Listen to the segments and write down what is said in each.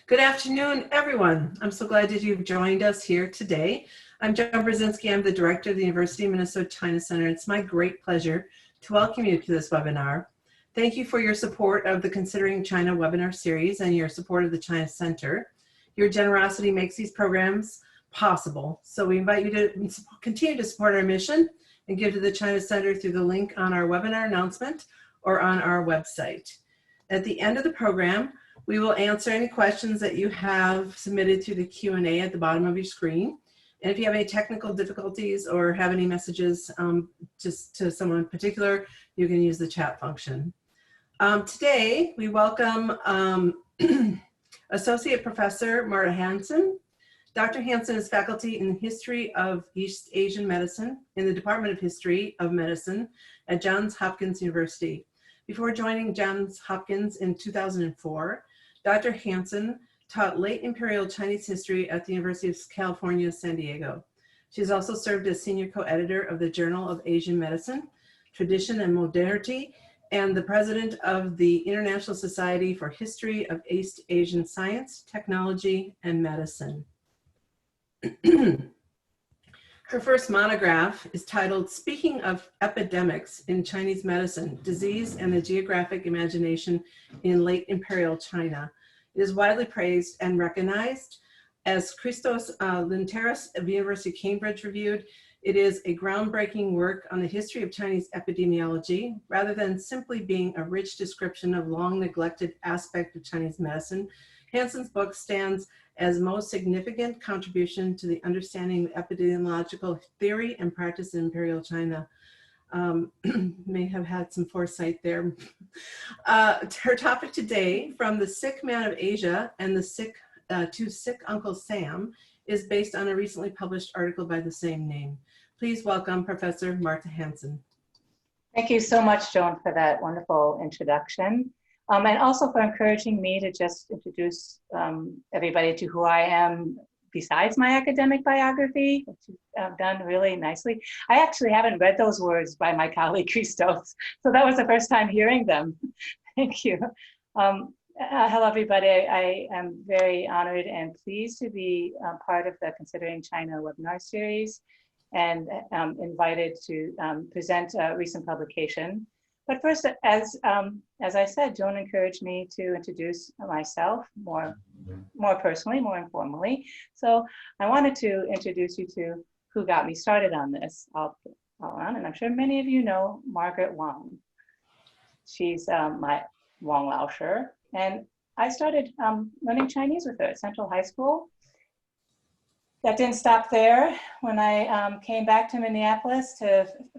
Good afternoon, everyone. I'm so glad that you've joined us here today. I'm Joan Brzezinski. I'm the director of the University of Minnesota China Center. It's my great pleasure to welcome you to this webinar. Thank you for your support of the Considering China webinar series and your support of the China Center. Your generosity makes these programs possible. So we invite you to continue to support our mission and give to the China Center through the link on our webinar announcement or on our website. At the end of the program, we will answer any questions that you have submitted through the Q&A at the bottom of your screen. And if you have any technical difficulties or have any messages just to someone in particular, you can use the chat function. Today, we welcome Associate Professor Marta Hanson. Dr. Hanson is faculty in History of East Asian Medicine in the Department of History of Medicine at Johns Hopkins University. Before joining Johns Hopkins in 2004, Dr. Hanson taught late imperial Chinese history at the University of California, San Diego. She has also served as senior co-editor of the Journal of Asian Medicine, Tradition and Modernity, and the president of the International Society for History of East Asian Science, Technology, and Medicine. Her first monograph is titled Speaking of Epidemics in Chinese Medicine, Disease and the Geographic Imagination in Late Imperial China. It is widely praised and recognized. As Christos Linteris of the University of Cambridge reviewed, it is a groundbreaking work on the history of Chinese epidemiology, rather than simply being a rich description of long neglected aspect of Chinese medicine. Hanson's book stands as most significant contribution to the understanding of epidemiological theory and practice in Imperial China. May have had some foresight there. Her topic today, From the Sick Man of Asia and the Sick to Sick Uncle Sam, is based on a recently published article by the same name. Please welcome Professor Marta Hanson. Thank you so much, Joan, for that wonderful introduction. And also for encouraging me to just introduce everybody to who I am besides my academic biography, which you've done really nicely. I actually haven't read those words by my colleague Christos, so that was the first time hearing them. Thank you. Hello, everybody. I am very honored and pleased to be part of the Considering China webinar series and invited to present a recent publication. But first, as I said, Joan encouraged me to introduce myself more personally, more informally. So I wanted to introduce you to who got me started on this. I'll on, and I'm sure many of you know Margaret Wong. She's my Wong Laosher, and I started learning Chinese with her at Central High School. That didn't stop there. When I came back to Minneapolis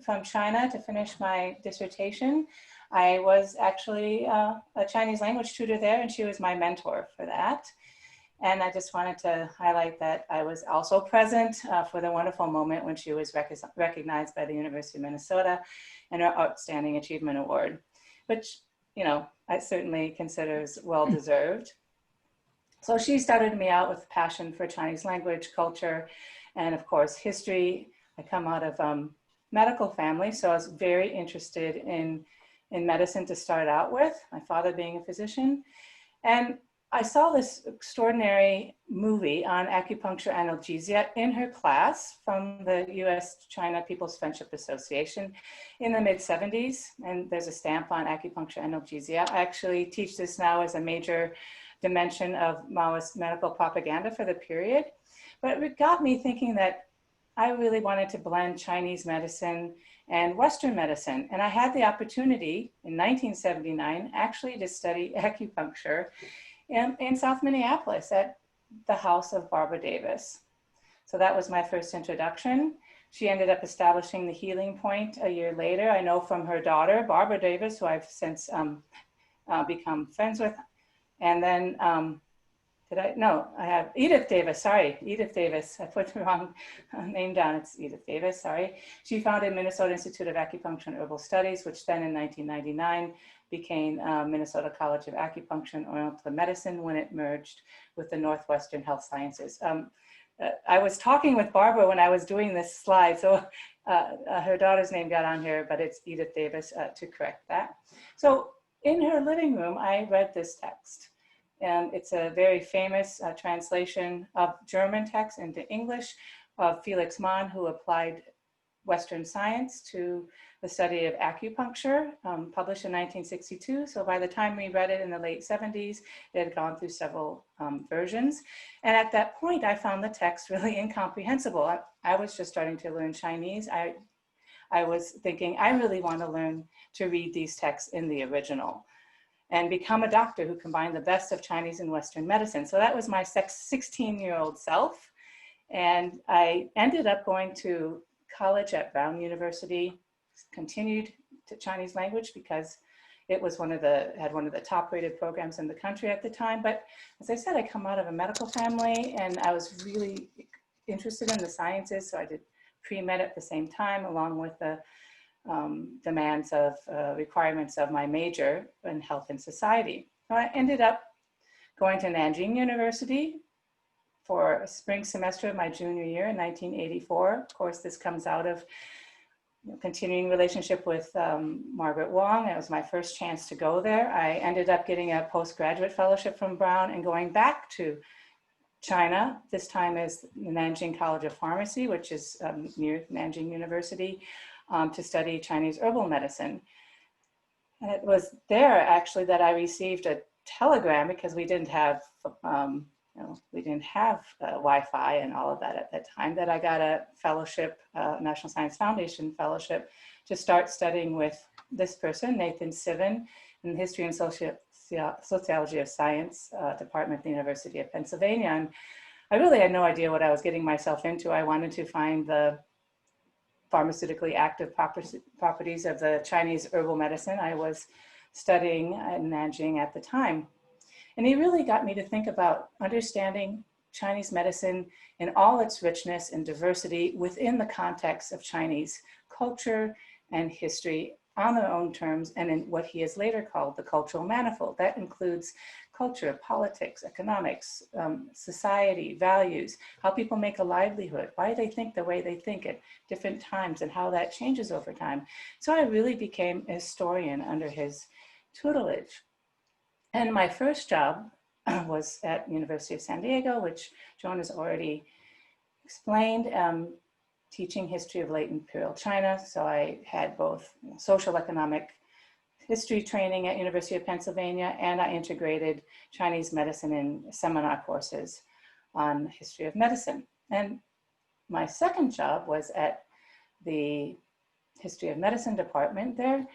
from China to finish my dissertation, I was actually a Chinese language tutor there, and she was my mentor for that. And I just wanted to highlight that I was also present for the wonderful moment when she was recognized by the University of Minnesota and her Outstanding Achievement Award, which, you know, I certainly consider is well-deserved. So she started me out with passion for Chinese language, culture, and of course, history. I come out of medical family, so I was very interested in medicine to start out with, my father being a physician. And I saw this extraordinary movie on acupuncture analgesia in her class from the US-China People's Friendship Association in the mid-70s. And there's a stamp on acupuncture analgesia. I actually teach this now as a major dimension of Maoist medical propaganda for the period. But it got me thinking that I really wanted to blend Chinese medicine and Western medicine. And I had the opportunity in 1979 actually to study acupuncture in South Minneapolis at the house of Barbara Davis. So that was my first introduction. She ended up establishing the Healing Point a year later. I know from her daughter, Barbara Davis, who I've since become friends with. And then, I have Edith Davis, sorry, Edith Davis. I put the wrong name down, it's Edith Davis, sorry. She founded Minnesota Institute of Acupuncture and Herbal Studies, which then in 1999 became Minnesota College of Acupuncture and Oriental Medicine when it merged with the Northwestern Health Sciences. I was talking with Barbara when I was doing this slide, so her daughter's name got on here, but it's Edith Davis to correct that. So in her living room, I read this text. And it's a very famous translation of German text into English of Felix Mann, who applied Western science to the study of acupuncture, published in 1962. So by the time we read it in the late 70s, it had gone through several versions. And at that point, I found the text really incomprehensible. I was just starting to learn Chinese. I was thinking, I really want to learn to read these texts in the original and become a doctor who combined the best of Chinese and Western medicine. So that was my 16-year-old self. And I ended up going to college at Brown University, continued to Chinese language because it was had one of the top rated programs in the country at the time. But as I said, I come out of a medical family and I was really interested in the sciences. So I did pre-med at the same time, along with the demands of requirements of my major in health and society. So I ended up going to Nanjing University for a spring semester of my junior year in 1984. Of course, this comes out of continuing relationship with Margaret Wong. It was my first chance to go there. I ended up getting a postgraduate fellowship from Brown and going back to China, this time as the Nanjing College of Pharmacy, which is near Nanjing University, to study Chinese herbal medicine. And it was there actually that I received a telegram, because we didn't have Wi-Fi and all of that at that time, that I got a fellowship, National Science Foundation fellowship, to start studying with this person, Nathan Sivan, in the History and Sociology of Science department at the University of Pennsylvania. And I really had no idea what I was getting myself into. I wanted to find the pharmaceutically active properties of the Chinese herbal medicine I was studying in Nanjing at the time. And he really got me to think about understanding Chinese medicine in all its richness and diversity within the context of Chinese culture and history on their own terms, and in what he has later called the cultural manifold. That includes culture, politics, economics, society, values, how people make a livelihood, why they think the way they think at different times, and how that changes over time. So I really became a historian under his tutelage. And my first job was at University of San Diego, which Joan has already explained, teaching history of late imperial China. So I had both social economic history training at University of Pennsylvania, and I integrated Chinese medicine in seminar courses on history of medicine. And my second job was at the history of medicine department there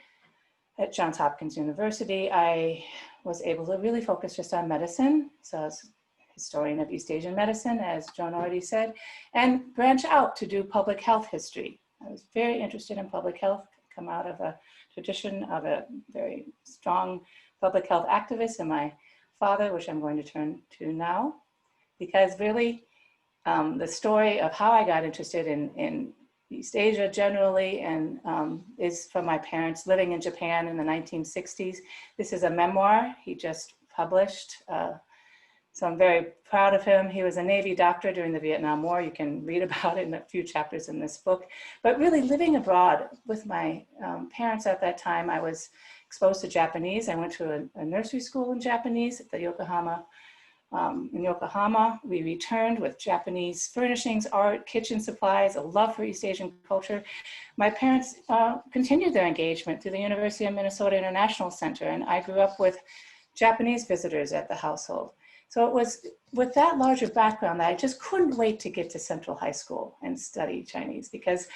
at Johns Hopkins University. I was able to really focus just on medicine. So I was historian of East Asian medicine, as Joan already said, and branch out to do public health history. I was very interested in public health, come out of a tradition of a very strong public health activist in my father, which I'm going to turn to now, because really the story of how I got interested in East Asia generally, and is from my parents living in Japan in the 1960s. This is a memoir he just published. So I'm very proud of him. He was a Navy doctor during the Vietnam War. You can read about it in a few chapters in this book. But really living abroad with my parents at that time, I was exposed to Japanese. I went to a nursery school in Japanese at the Yokohama. In Yokohama, we returned with Japanese furnishings, art, kitchen supplies, a love for East Asian culture. My parents continued their engagement through the University of Minnesota International Center, and I grew up with Japanese visitors at the household. So it was with that larger background that I just couldn't wait to get to Central High School and study Chinese, because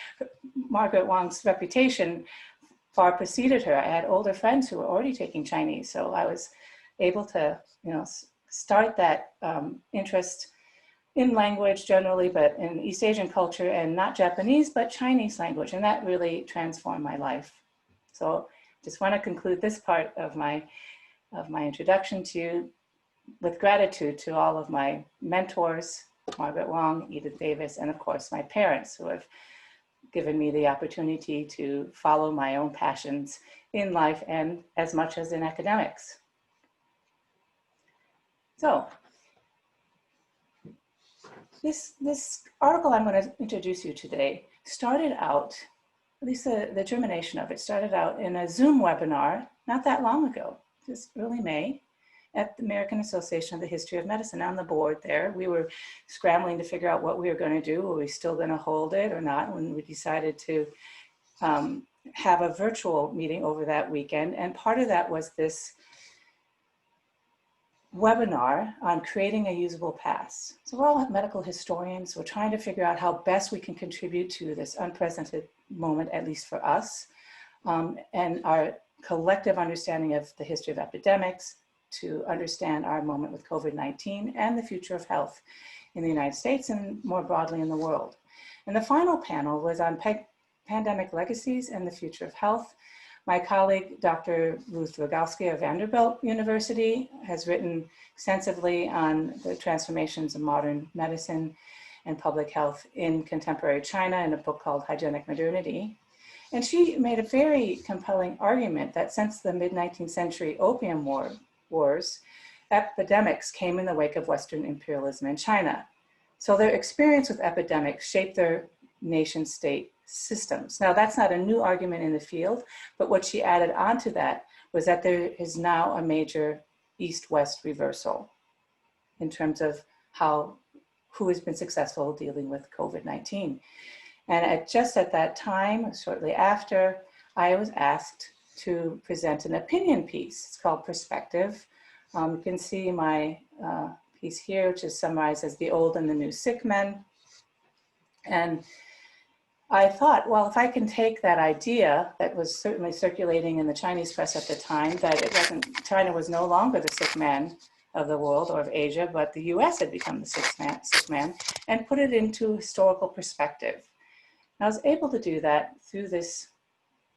Margaret Wong's reputation far preceded her. I had older friends who were already taking Chinese, so I was able to, start that interest in language generally, but in East Asian culture, and not Japanese, but Chinese language, and that really transformed my life. So just want to conclude this part of my introduction to you with gratitude to all of my mentors, Margaret Wong, Edith Davis, and of course my parents, who have given me the opportunity to follow my own passions in life, and as much as in academics. So this article I'm going to introduce you today started out, at least the germination of it started out in a Zoom webinar not that long ago, just early May. at the American Association of the History of Medicine on the board there. We were scrambling to figure out what we were going to do. Were we still going to hold it or not, when we decided to have a virtual meeting over that weekend. And part of that was this webinar on creating a usable pass. So we're all medical historians. We're trying to figure out how best we can contribute to this unprecedented moment, at least for us, and our collective understanding of the history of epidemics, to understand our moment with COVID-19 and the future of health in the United States and more broadly in the world. And the final panel was on pandemic legacies and the future of health. My colleague, Dr. Ruth Rogowski of Vanderbilt University, has written extensively on the transformations of modern medicine and public health in contemporary China in a book called Hygienic Modernity. And she made a very compelling argument that since the mid-19th century opium wars, epidemics came in the wake of Western imperialism in China. So their experience with epidemics shaped their nation state systems. Now, that's not a new argument in the field, but what she added onto that was that there is now a major East-West reversal in terms of who has been successful dealing with COVID-19. And just at that time, shortly after, I was asked to present an opinion piece. It's called Perspective. You can see my piece here, which is summarized as The Old and the New Sick Men. And I thought, well, if I can take that idea that was certainly circulating in the Chinese press at the time, that China was no longer the sick man of the world or of Asia, but the US had become the sick man, and put it into historical perspective. I was able to do that through this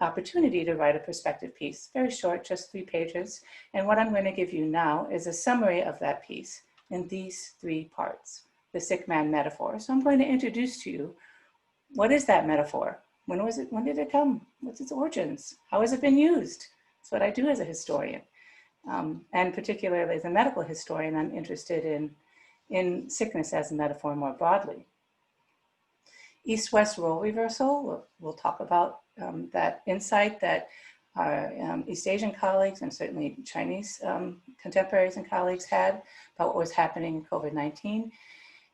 opportunity to write a perspective piece, very short, just 3 pages. And what I'm going to give you now is a summary of that piece in these 3 parts, the sick man metaphor. So I'm going to introduce to you, what is that metaphor? When did it come? What's its origins? How has it been used? That's what I do as a historian. And particularly as a medical historian, I'm interested in sickness as a metaphor more broadly. East-West role reversal, we'll talk about that insight that our East Asian colleagues and certainly Chinese contemporaries and colleagues had about what was happening in COVID-19.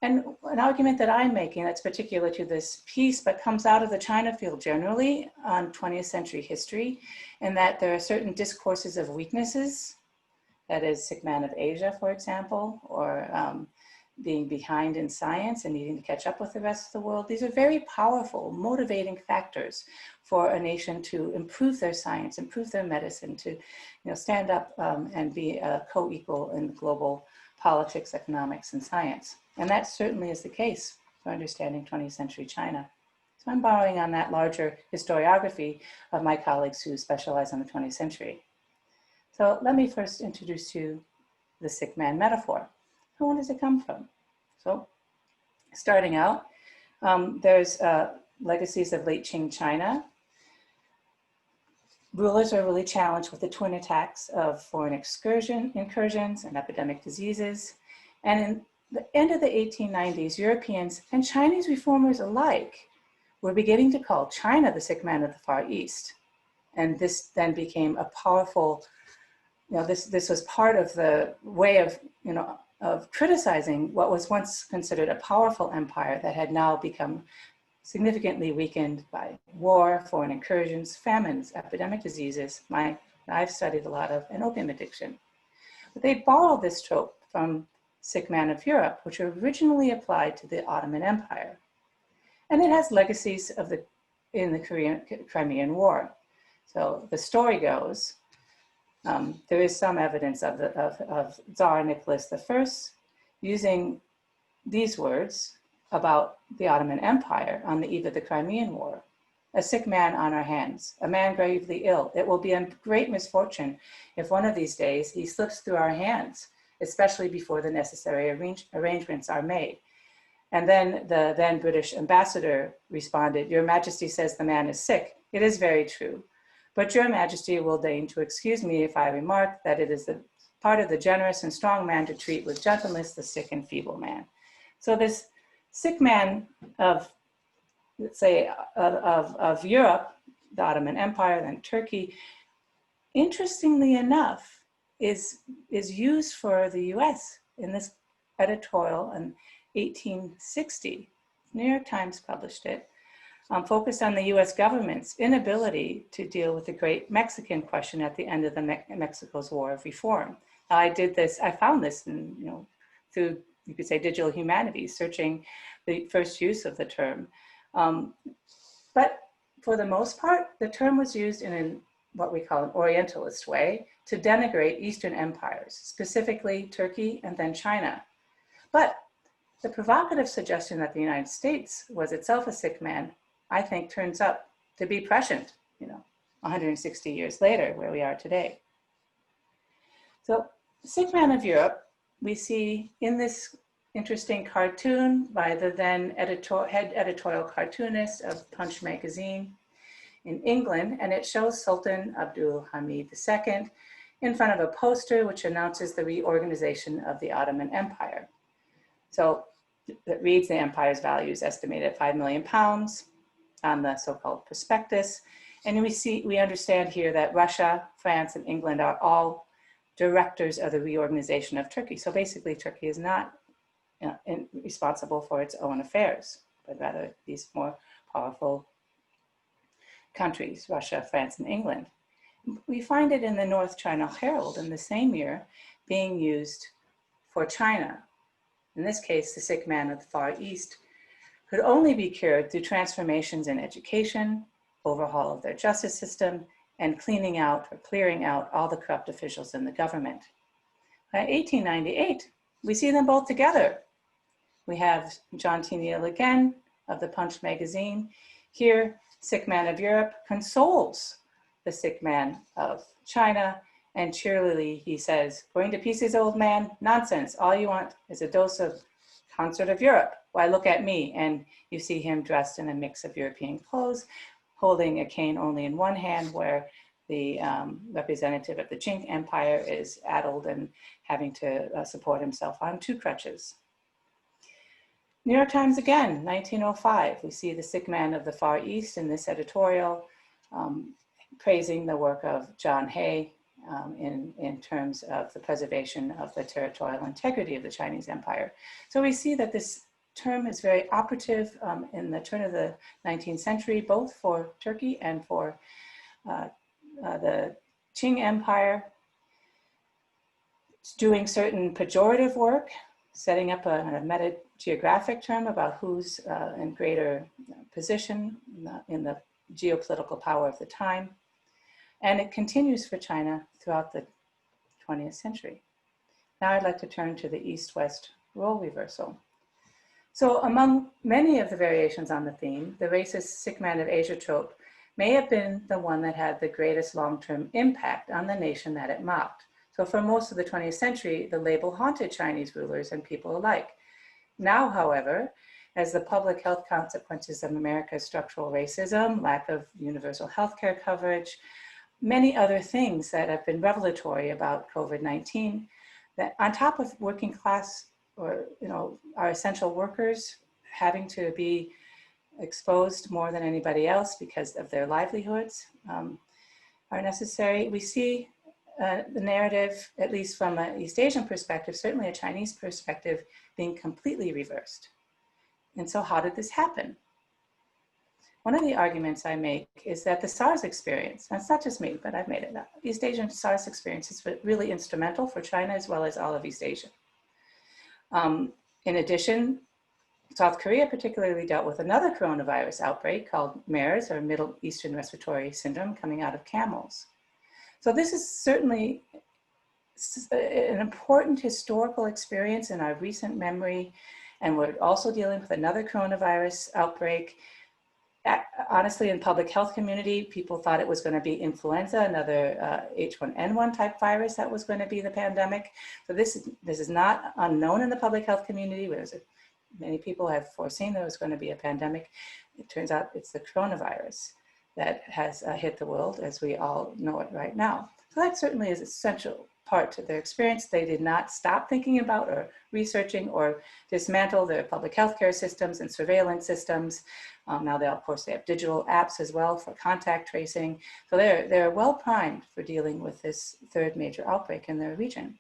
And an argument that I'm making that's particular to this piece, but comes out of the China field generally on 20th century history, in that there are certain discourses of weaknesses, that is sick man of Asia, for example, or being behind in science and needing to catch up with the rest of the world. These are very powerful, motivating factors for a nation to improve their science, improve their medicine, to stand up and be a co-equal in global politics, economics, and science. And that certainly is the case for understanding 20th century China. So I'm borrowing on that larger historiography of my colleagues who specialize in the 20th century. So let me first introduce you the sick man metaphor. So where does it come from? So starting out, there's legacies of late Qing China. Rulers are really challenged with the twin attacks of foreign incursions and epidemic diseases. And in the end of the 1890s, Europeans and Chinese reformers alike were beginning to call China the sick man of the Far East. And this then became a powerful, this was part of the way of criticizing what was once considered a powerful empire that had now become significantly weakened by war, foreign incursions, famines, epidemic diseases, I've studied a lot of, and opium addiction. But they borrowed this trope from sick man of Europe, which originally applied to the Ottoman Empire. And it has legacies in the Crimean War. So the story goes, there is some evidence of Tsar Nicholas I using these words about the Ottoman Empire on the eve of the Crimean War. A sick man on our hands, a man gravely ill. It will be a great misfortune if one of these days he slips through our hands, especially before the necessary arrangements are made. And then the then British ambassador responded, "Your Majesty says the man is sick. It is very true. But Your Majesty will deign to excuse me if I remark that it is the part of the generous and strong man to treat with gentleness the sick and feeble man." So this sick man of, let's say, of Europe, the Ottoman Empire, then Turkey, interestingly enough, is used for the US in this editorial in 1860. New York Times published it, focused on the US government's inability to deal with the great Mexican question at the end of Mexico's War of Reform. Now, I found this in, through, you could say, digital humanities, searching the first use of the term. But for the most part, the term was used in what we call an Orientalist way to denigrate Eastern empires, specifically Turkey and then China. But the provocative suggestion that the United States was itself a sick man, I think, turns up to be prescient, 160 years later, where we are today. So, sick man of Europe, we see in this interesting cartoon by the then head editorial cartoonist of Punch magazine in England, and it shows Sultan Abdul Hamid II in front of a poster which announces the reorganization of the Ottoman Empire. So it reads the empire's values estimated at £5 million on the so-called prospectus. And we understand here that Russia, France, and England are all directors of the reorganization of Turkey. So basically, Turkey is not responsible for its own affairs, but rather these more powerful countries, Russia, France, and England. We find it in the North China Herald in the same year being used for China. In this case, the sick man of the Far East could only be cured through transformations in education, overhaul of their justice system, and clearing out all the corrupt officials in the government. By 1898, we see them both together. We have John T. Neal again of the Punch magazine. Here, sick man of Europe consoles the sick man of China, and cheerily he says, "Going to pieces, old man? Nonsense. All you want is a dose of Concert of Europe. Why, look at me." And you see him dressed in a mix of European clothes, holding a cane only in one hand, where the representative of the Qing Empire is addled and having to support himself on two crutches. New York Times again, 1905. We see the sick man of the Far East in this editorial, praising the work of John Hay in terms of the preservation of the territorial integrity of the Chinese Empire. So we see that this term is very operative in the turn of the 19th century, both for Turkey and for the Qing Empire. It's doing certain pejorative work, setting up a meta-geographic term about who's in greater position in the geopolitical power of the time. And it continues for China throughout the 20th century. Now I'd like to turn to the East-West role reversal. So among many of the variations on the theme, the racist sick man of Asia trope may have been the one that had the greatest long-term impact on the nation that it mocked. So for most of the 20th century, the label haunted Chinese rulers and people alike. Now, however, as the public health consequences of America's structural racism, lack of universal healthcare coverage, many other things that have been revelatory about COVID-19, that on top of working class or our essential workers having to be exposed more than anybody else because of their livelihoods are necessary, we see the narrative, at least from an East Asian perspective, certainly a Chinese perspective, being completely reversed. And so how did this happen? One of the arguments I make is that the SARS experience, and it's not just me, but I've made it up, East Asian SARS experience is really instrumental for China as well as all of East Asia. In addition, South Korea particularly dealt with another coronavirus outbreak called MERS, or Middle Eastern Respiratory Syndrome, coming out of camels. So this is certainly an important historical experience in our recent memory, and we're also dealing with another coronavirus outbreak. Honestly, in public health community, people thought it was going to be influenza, another H1N1 type virus that was going to be the pandemic. So this is not unknown in the public health community. Many people have foreseen there was going to be a pandemic. It turns out it's the coronavirus that has hit the world as we all know it right now. So that certainly is an essential part to their experience. They did not stop thinking about or researching or dismantle their public healthcare systems and surveillance systems. Now they, of course, they have digital apps as well for contact tracing. So they're well primed for dealing with this third major outbreak in their region.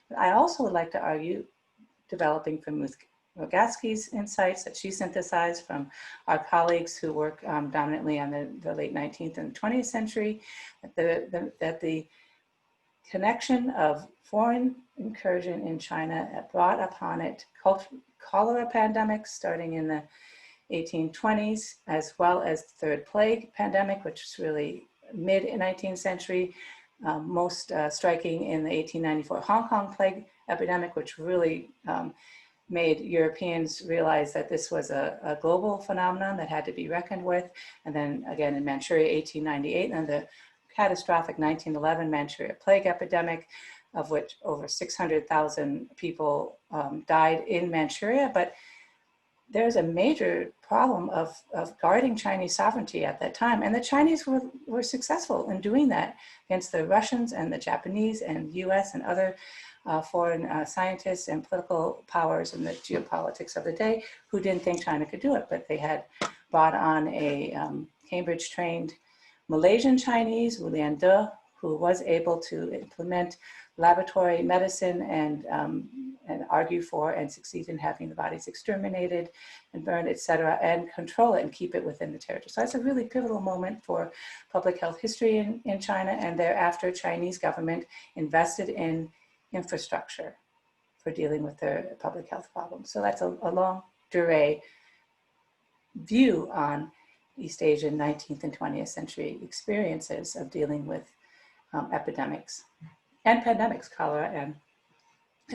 But I also would like to argue, developing from Ruth Rogatsky's insights that she synthesized from our colleagues who work dominantly on the late 19th and 20th century, that the connection of foreign incursion in China brought upon it cholera pandemics starting in the 1820s, as well as the third plague pandemic, which is really mid-19th century, most striking in the 1894 Hong Kong plague epidemic, which really made Europeans realize that this was a global phenomenon that had to be reckoned with. And then again in Manchuria, 1898, and the catastrophic 1911 Manchuria plague epidemic, of which over 600,000 people died in Manchuria. But there's a major problem of guarding Chinese sovereignty at that time. And the Chinese were successful in doing that against the Russians and the Japanese and US and other foreign scientists and political powers in the geopolitics of the day who didn't think China could do it. But they had brought on a Cambridge-trained Malaysian Chinese, Wu Liande, who was able to implement laboratory medicine and argue for and succeed in having the bodies exterminated and burned, et cetera, and control it and keep it within the territory. So that's a really pivotal moment for public health history in China, and thereafter Chinese government invested in infrastructure for dealing with their public health problems. So that's a long durée view on East Asian 19th and 20th century experiences of dealing with epidemics and pandemics, cholera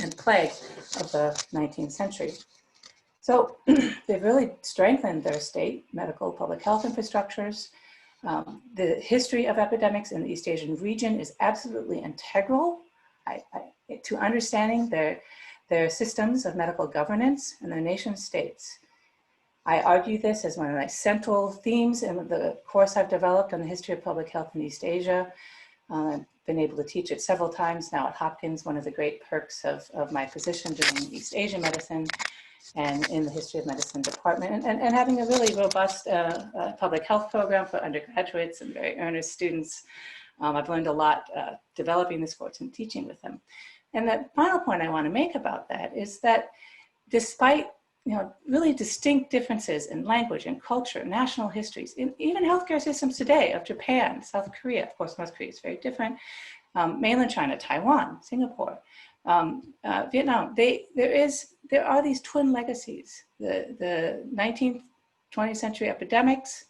and plague of the 19th century. So they've really strengthened their state medical public health infrastructures. The history of epidemics in the East Asian region is absolutely integral to understanding their systems of medical governance and their nation states. I argue this as one of my central themes in the course I've developed on the history of public health in East Asia. I've been able to teach it several times now at Hopkins, one of the great perks of my position doing East Asian medicine and in the history of medicine department, and having a really robust public health program for undergraduates and very earnest students. I've learned a lot developing this course and teaching with them. And the final point I want to make about that is that despite really distinct differences in language and culture, national histories, in even healthcare systems today of Japan, South Korea, of course, North Korea is very different, mainland China, Taiwan, Singapore, Vietnam, there are these twin legacies, the 19th, 20th century epidemics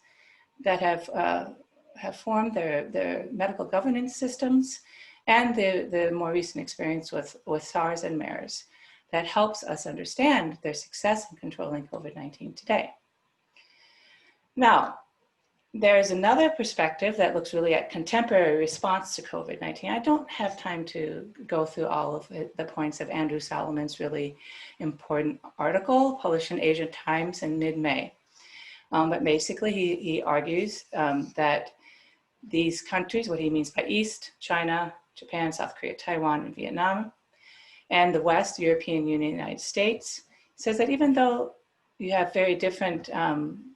that have formed their medical governance systems, and the more recent experience with SARS and MERS that helps us understand their success in controlling COVID-19 today. Now, there's another perspective that looks really at contemporary response to COVID-19. I don't have time to go through all of the points of Andrew Solomon's really important article published in Asia Times in mid-May. But basically he argues that these countries, what he means by East, China, Japan, South Korea, Taiwan, and Vietnam, and the West, European Union, United States, says that even though you have very different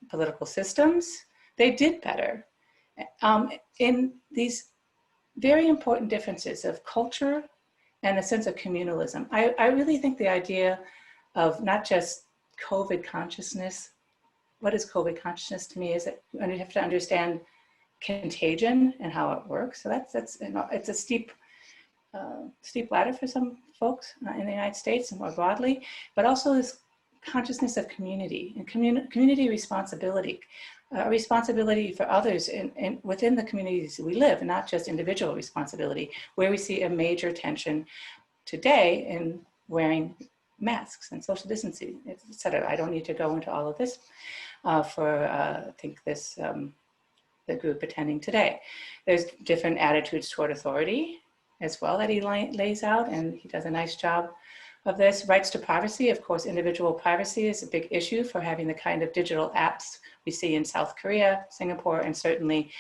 political systems, they did better in these very important differences of culture and a sense of communalism. I really think the idea of not just COVID consciousness, what is COVID consciousness to me is that you have to understand contagion and how it works. So it's a steep ladder for some folks in the United States and more broadly, but also this consciousness of community and community responsibility, responsibility for others within the communities we live, and not just individual responsibility, where we see a major tension today in wearing masks and social distancing, et cetera. I don't need to go into all of this I think the group attending today. There's different attitudes toward authority as well that he lays out, and he does a nice job of this. Rights to privacy, of course, individual privacy is a big issue for having the kind of digital apps we see in South Korea, Singapore, and certainly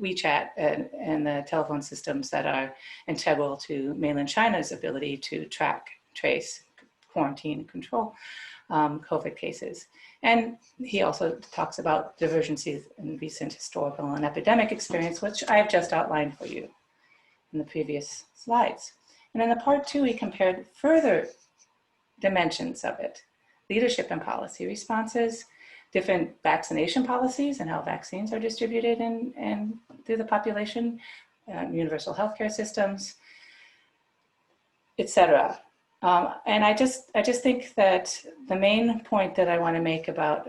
WeChat and the telephone systems that are integral to mainland China's ability to track, trace, quarantine, and control COVID cases. And he also talks about divergencies in recent historical and epidemic experience, which I've just outlined for you in the previous slides. And in the part 2, he compared further dimensions of it: leadership and policy responses, different vaccination policies and how vaccines are distributed and through the population, universal healthcare systems, etc. And I just think that the main point that I want to make about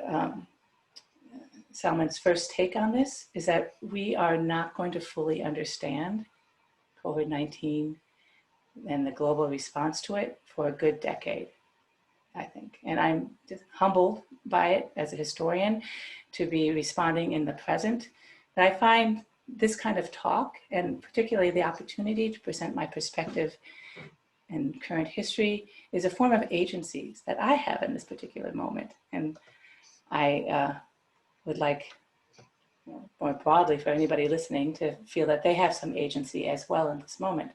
Salman's first take on this is that we are not going to fully understand COVID-19 and the global response to it for a good decade, I think. And I'm just humbled by it as a historian to be responding in the present. But I find this kind of talk, and particularly the opportunity to present my perspective and current history, is a form of agency that I have in this particular moment. And I would like, more broadly, for anybody listening to feel that they have some agency as well in this moment.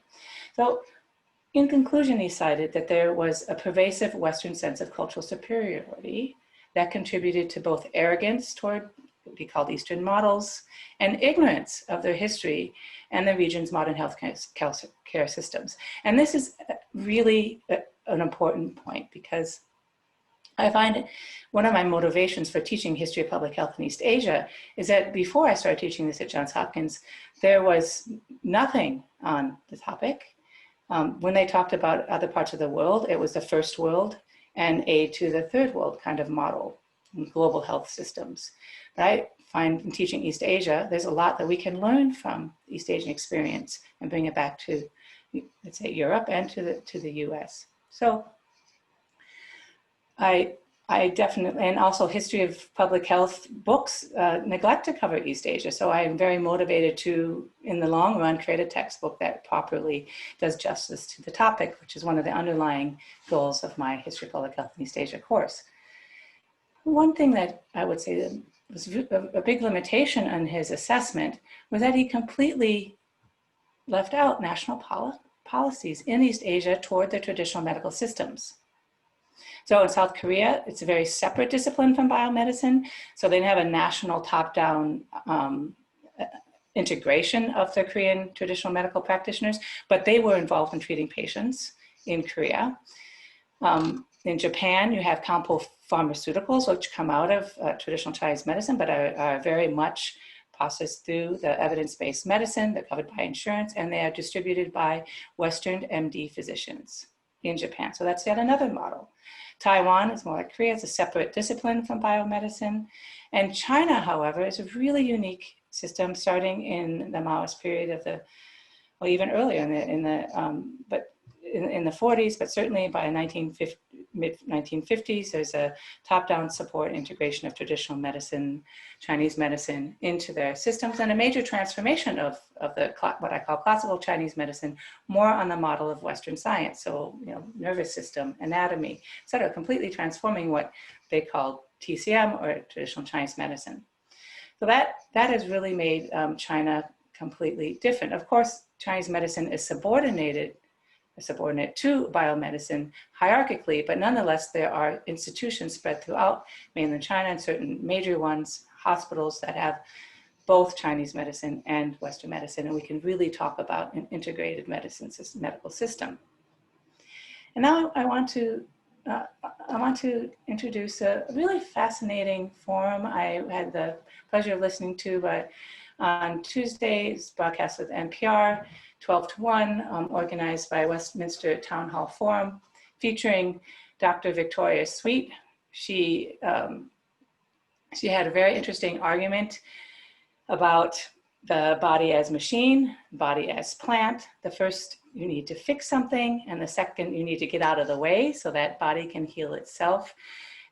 So in conclusion, he cited that there was a pervasive Western sense of cultural superiority that contributed to both arrogance toward what he called Eastern models and ignorance of their history and the region's modern health care systems. And this is really an important point, because I find one of my motivations for teaching history of public health in East Asia is that before I started teaching this at Johns Hopkins, there was nothing on the topic. When they talked about other parts of the world, it was the first world and aid to the third world kind of model in global health systems. But I find in teaching East Asia, there's a lot that we can learn from the East Asian experience and bring it back to, let's say, Europe and to the US. So I definitely, and also history of public health books neglect to cover East Asia. So I am very motivated to, in the long run, create a textbook that properly does justice to the topic, which is one of the underlying goals of my history of public health in East Asia course. One thing that I would say that was a big limitation on his assessment was that he completely left out national policies in East Asia toward the traditional medical systems. So in South Korea, it's a very separate discipline from biomedicine. So they didn't have a national top-down integration of the Korean traditional medical practitioners, but they were involved in treating patients in Korea. In Japan, you have Kampo pharmaceuticals, which come out of traditional Chinese medicine, but are very much processed through the evidence-based medicine. They're covered by insurance, and they are distributed by Western MD physicians in Japan. So that's yet another model. Taiwan is more like Korea, it's a separate discipline from biomedicine. And China, however, is a really unique system starting in the Maoist period of the, well, even earlier in the 40s, but certainly by mid-1950s, there's a top-down support integration of traditional medicine, Chinese medicine into their systems, and a major transformation of what I call classical Chinese medicine, more on the model of Western science. So, nervous system, anatomy, et cetera, completely transforming what they called TCM, or traditional Chinese medicine. So that has really made China completely different. Of course, Chinese medicine is subordinate to biomedicine hierarchically, but nonetheless, there are institutions spread throughout mainland China and certain major ones, hospitals that have both Chinese medicine and Western medicine, and we can really talk about an integrated medical system. And now I want to introduce a really fascinating forum I had the pleasure of listening to on Tuesday's broadcast with NPR, 12 to 1, organized by Westminster Town Hall Forum, featuring Dr. Victoria Sweet. She had a very interesting argument about the body as machine, body as plant. The first, you need to fix something, and the second, you need to get out of the way so that body can heal itself.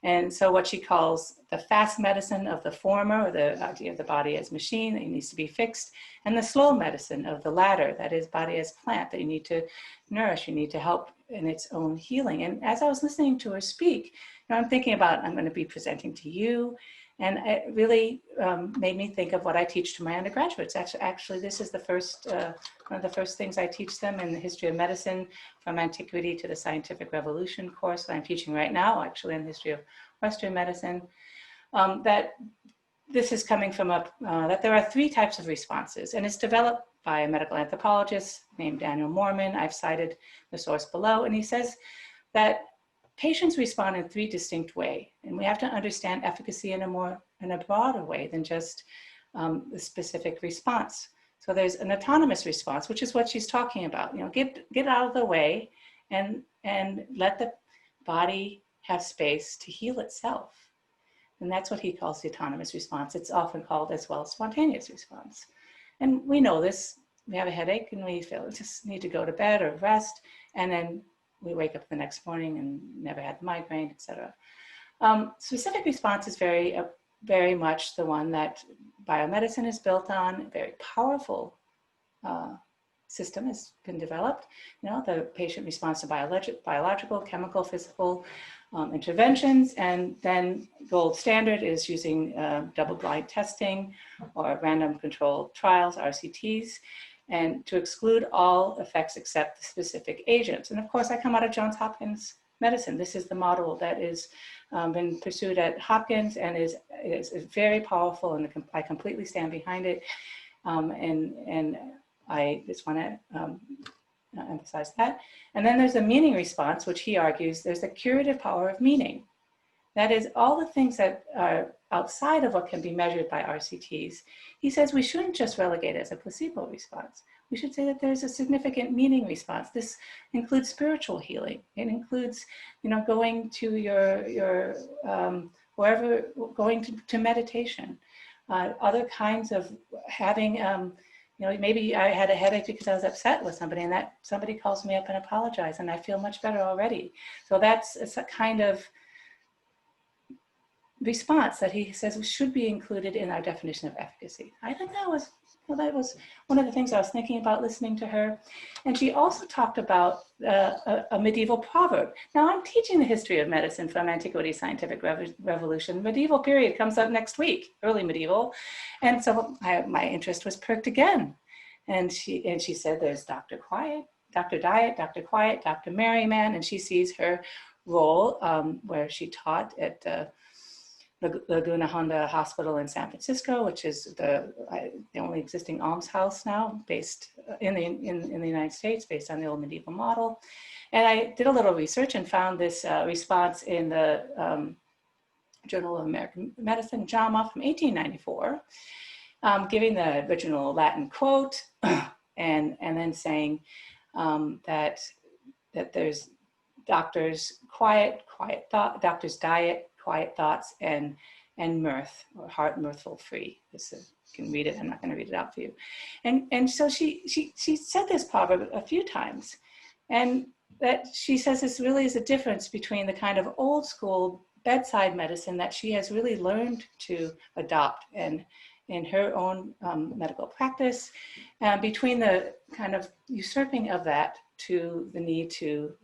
And so what she calls the fast medicine of the former, or the idea of the body as machine that needs to be fixed, and the slow medicine of the latter, that is body as plant, that you need to nourish, you need to help in its own healing. And as I was listening to her speak, I'm thinking about, I'm going to be presenting to you, And it really made me think of what I teach to my undergraduates. Actually, this is the first, one of the first things I teach them in the history of medicine, from antiquity to the scientific revolution course that I'm teaching right now, actually in the history of Western medicine, that this is coming from that there are 3 types of responses, and it's developed by a medical anthropologist named Daniel Moorman. I've cited the source below, and he says that patients respond in 3 distinct ways, and we have to understand efficacy in a broader way than just the specific response. So there's an autonomous response, which is what she's talking about. You know, get out of the way and let the body have space to heal itself. And that's what he calls the autonomous response. It's often called as well spontaneous response. And we know this. We have a headache and we feel just need to go to bed or rest, and then we wake up the next morning and never had the migraine, etc. Specific response is very much the one that biomedicine is built on. A very powerful system has been developed. You know, the patient responds to biological, chemical, physical interventions, and then gold standard is using double-blind testing or random controlled trials, RCTs, and to exclude all effects except the specific agents. And of course, I come out of Johns Hopkins medicine. This is the model that is been pursued at Hopkins and is very powerful, and I completely stand behind it. And I just want to emphasize that. And then there's a meaning response, which he argues there's a curative power of meaning. That is, all the things that are outside of what can be measured by RCTs. He says we shouldn't just relegate it as a placebo response. We should say that there's a significant meaning response. This includes spiritual healing. It includes, you know, going to your wherever, going to meditation. Other kinds of having, you know, maybe I had a headache because I was upset with somebody, and that somebody calls me up and apologizes, and I feel much better already. So it's a kind of response that he says should be included in our definition of efficacy. I think that was one of the things I was thinking about listening to her. And she also talked about a medieval proverb. Now, I'm teaching the history of medicine from antiquity, scientific revolution. Medieval period comes up next week, early medieval. And so my interest was perked again. And she said there's Dr. Quiet, Dr. Diet, Dr. Quiet, Dr. Merryman, and she sees her role where she taught at Laguna Honda Hospital in San Francisco, which is the only existing almshouse now based in the United States, based on the old medieval model. And I did a little research and found this response in the Journal of American Medicine, JAMA, from 1894, giving the original Latin quote and then saying that there's doctors doctors diet, quiet thoughts, and mirth, or heart mirthful free. You can read it. I'm not going to read it out for you. And so she said this proverb a few times, and that she says this really is a difference between the kind of old school bedside medicine that she has really learned to adopt and in her own medical practice, between the kind of usurping of that to the need to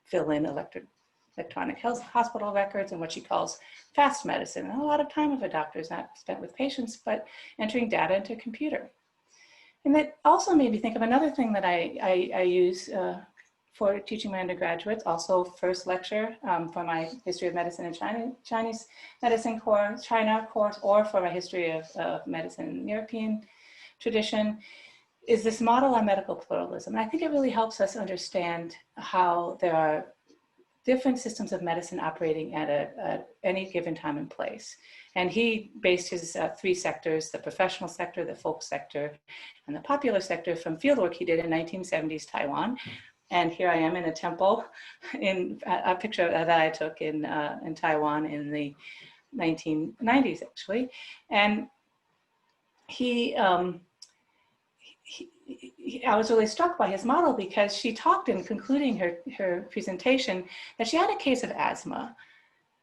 fill in electronic health hospital records and what she calls fast medicine. And a lot of time of a doctor is not spent with patients, but entering data into a computer. And that also made me think of another thing that I use for teaching my undergraduates, also first lecture for my history of medicine and Chinese medicine course, China course, or for my history of medicine and European tradition, is this model on medical pluralism. And I think it really helps us understand how there are different systems of medicine operating at any given time and place. And he based his 3 sectors, the professional sector, the folk sector, and the popular sector, from fieldwork he did in 1970s Taiwan. And here I am in a temple in a picture that I took in Taiwan in the 1990s, actually. And I was really struck by his model because she talked in concluding her presentation that she had a case of asthma,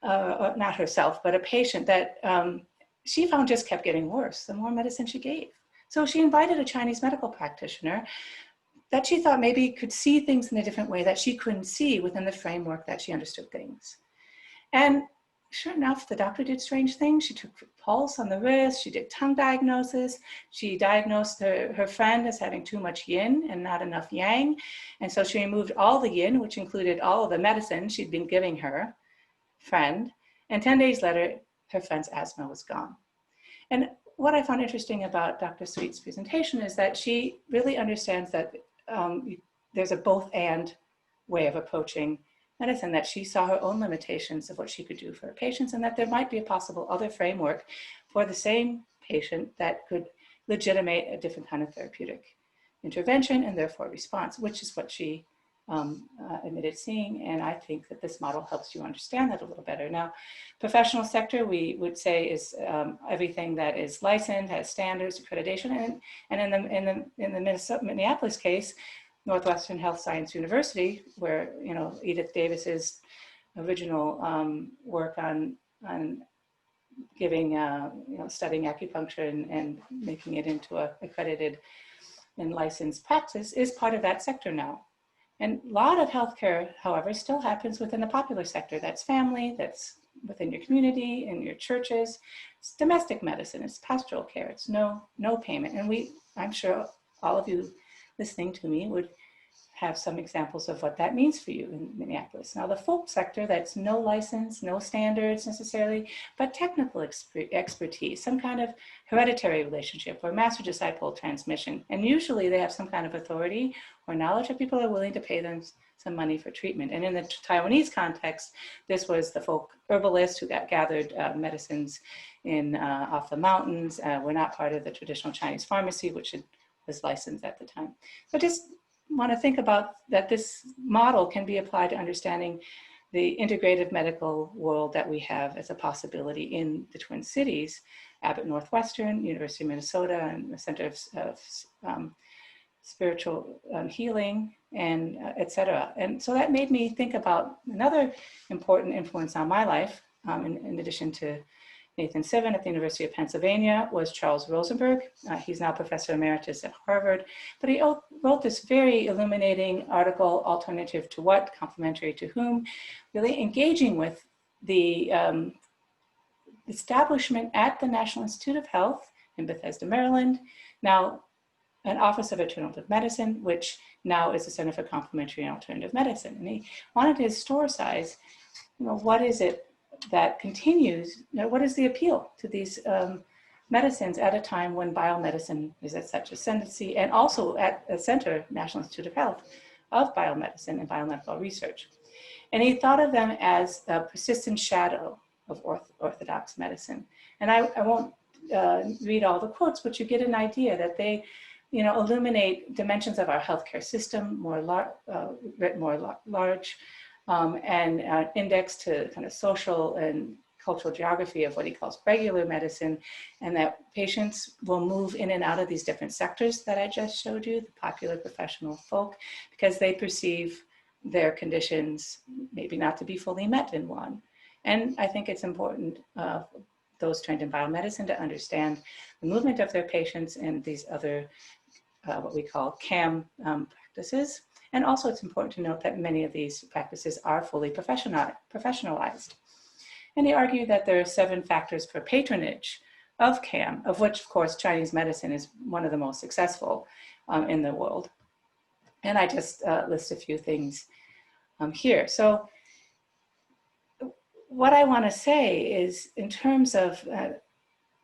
not herself, but a patient that she found just kept getting worse the more medicine she gave. So she invited a Chinese medical practitioner that she thought maybe could see things in a different way that she couldn't see within the framework that she understood things. And sure enough, the doctor did strange things. She took pulse on the wrist, she did tongue diagnosis, she diagnosed her friend as having too much yin and not enough yang. And so she removed all the yin, which included all of the medicine she'd been giving her friend. And 10 days later, her friend's asthma was gone. And what I found interesting about Dr. Sweet's presentation is that she really understands that there's a both and way of approaching medicine, that she saw her own limitations of what she could do for her patients, and that there might be a possible other framework for the same patient that could legitimate a different kind of therapeutic intervention and therefore response, which is what she admitted seeing. And I think that this model helps you understand that a little better. Now, professional sector, we would say, is everything that is licensed, has standards, accreditation, and in the Minneapolis case, Northwestern Health Science University, where Edith Davis's original work on giving studying acupuncture and making it into a accredited and licensed practice is part of that sector now. And a lot of healthcare, however, still happens within the popular sector. That's family, that's within your community, in your churches. It's domestic medicine, it's pastoral care, it's no payment. And I'm sure all of you listening to me would have some examples of what that means for you in Minneapolis. Now, the folk sector, that's no license, no standards necessarily, but technical expertise, some kind of hereditary relationship or master-disciple transmission. And usually they have some kind of authority or knowledge that people are willing to pay them some money for treatment. And in the Taiwanese context, this was the folk herbalists who gathered medicines off the mountains. Were not part of the traditional Chinese pharmacy, which was licensed at the time. But just want to think about that this model can be applied to understanding the integrative medical world that we have as a possibility in the Twin Cities, Abbott Northwestern, University of Minnesota, and the Center of Spiritual Healing, and et cetera. And so that made me think about another important influence on my life, in addition to Nathan Sivan at the University of Pennsylvania, was Charles Rosenberg. He's now Professor Emeritus at Harvard, but he wrote this very illuminating article, Alternative to What, Complementary to Whom, really engaging with the establishment at the National Institute of Health in Bethesda, Maryland, now an Office of Alternative Medicine, which now is the Center for Complementary and Alternative Medicine. And he wanted to historicize, what is it that continues, what is the appeal to these medicines at a time when biomedicine is at such ascendancy, and also at the Center, National Institute of Health, of biomedicine and biomedical research. And he thought of them as a persistent shadow of orthodox medicine. And I won't read all the quotes, but you get an idea that they illuminate dimensions of our healthcare system, more large, and index to kind of social and cultural geography of what he calls regular medicine, and that patients will move in and out of these different sectors that I just showed you, the popular, professional, folk, because they perceive their conditions maybe not to be fully met in one. And I think it's important, those trained in biomedicine, to understand the movement of their patients and these other, what we call CAM practices. And also it's important to note that many of these practices are fully professionalized. And he argued that there are 7 factors for patronage of CAM, of which, of course, Chinese medicine is one of the most successful in the world. And I just list a few things here. So what I want to say is, in terms of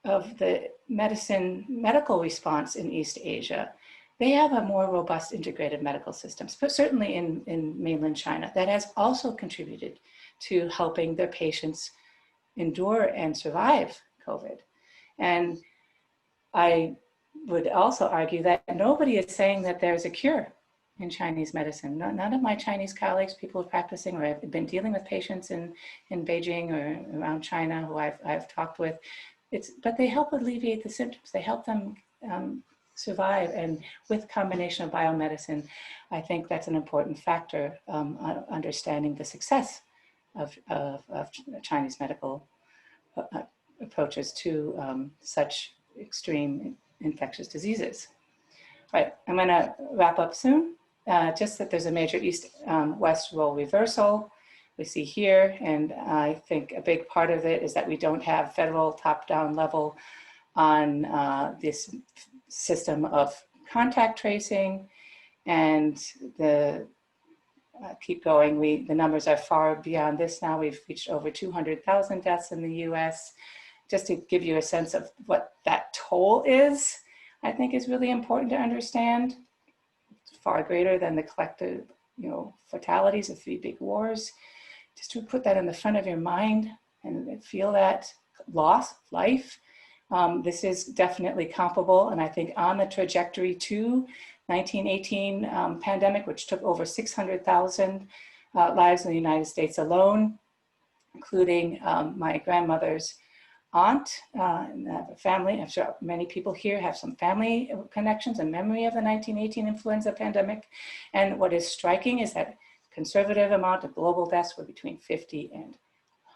the medical response in East Asia, they have a more robust integrated medical system, but certainly in mainland China, that has also contributed to helping their patients endure and survive COVID. And I would also argue that nobody is saying that there's a cure in Chinese medicine. None of my Chinese colleagues, people who are practicing or have been dealing with patients in Beijing or around China who I've talked with, but they help alleviate the symptoms. They help them survive. And with combination of biomedicine, I think that's an important factor, understanding the success of Chinese medical approaches to such extreme infectious diseases. All right, I'm gonna wrap up soon. Just that there's a major East-West role reversal. we see here. And I think a big part of it is that we don't have federal top-down level on this system of contact tracing. And keep going, the numbers are far beyond this now. We've reached over 200,000 deaths in the US. Just to give you a sense of what that toll is, I think is really important to understand. It's far greater than the collective, fatalities of 3 big wars. Just to put that in the front of your mind and feel that loss of life. This is definitely comparable, and I think on the trajectory to 1918 pandemic, which took over 600,000 lives in the United States alone, including my grandmother's aunt and a family. I'm sure many people here have some family connections and memory of the 1918 influenza pandemic. And what is striking is that conservative amount of global deaths were between 50 and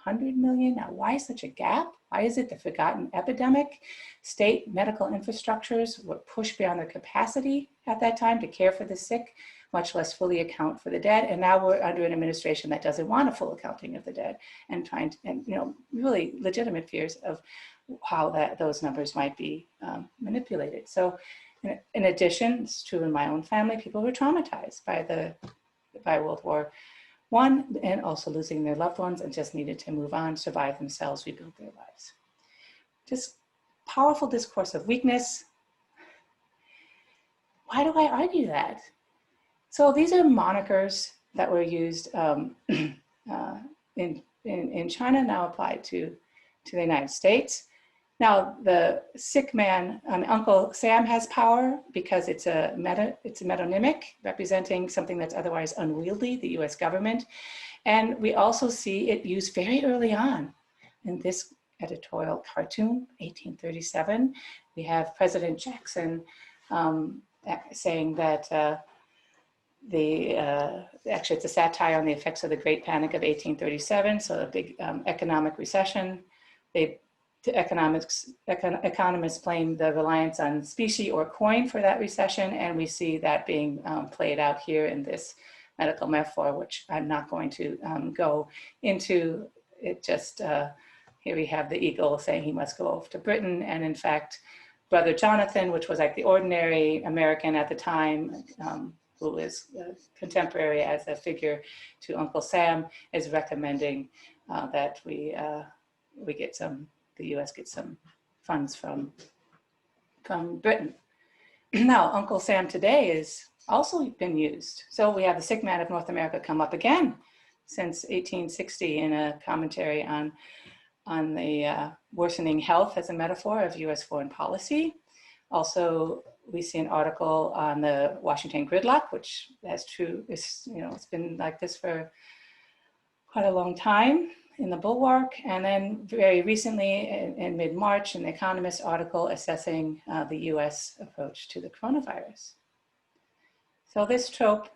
100 million. Now, why such a gap? Why is it the forgotten epidemic? State medical infrastructures were pushed beyond their capacity at that time to care for the sick, much less fully account for the dead. And now we're under an administration that doesn't want a full accounting of the dead and trying to, really legitimate fears of how those numbers might be manipulated. So in addition, it's true in my own family, people were traumatized by World War I, and also losing their loved ones and just needed to move on, survive themselves, rebuild their lives. Just powerful discourse of weakness. Why do I argue that? So these are monikers that were used in China, now applied to the United States. Now, the sick man, Uncle Sam has power because it's a metonymic representing something that's otherwise unwieldy, the US government. And we also see it used very early on in this editorial cartoon, 1837. We have President Jackson saying that actually it's a satire on the effects of the Great Panic of 1837, so a big economic recession. Economists blame the reliance on specie or coin for that recession, and we see that being played out here in this medical metaphor, which I'm not going to go into. It just, here we have the eagle saying he must go off to Britain, and in fact, Brother Jonathan, which was like the ordinary American at the time, who is contemporary as a figure to Uncle Sam, is recommending that we get the US gets some funds from Britain. Now, Uncle Sam today is also been used. So we have the sick man of North America come up again since 1860 in a commentary on the worsening health as a metaphor of US foreign policy. Also, we see an article on the Washington gridlock, which that's true, it's been like this for quite a long time in the bulwark. And then very recently in mid-March, an Economist article assessing the US approach to the coronavirus. So this trope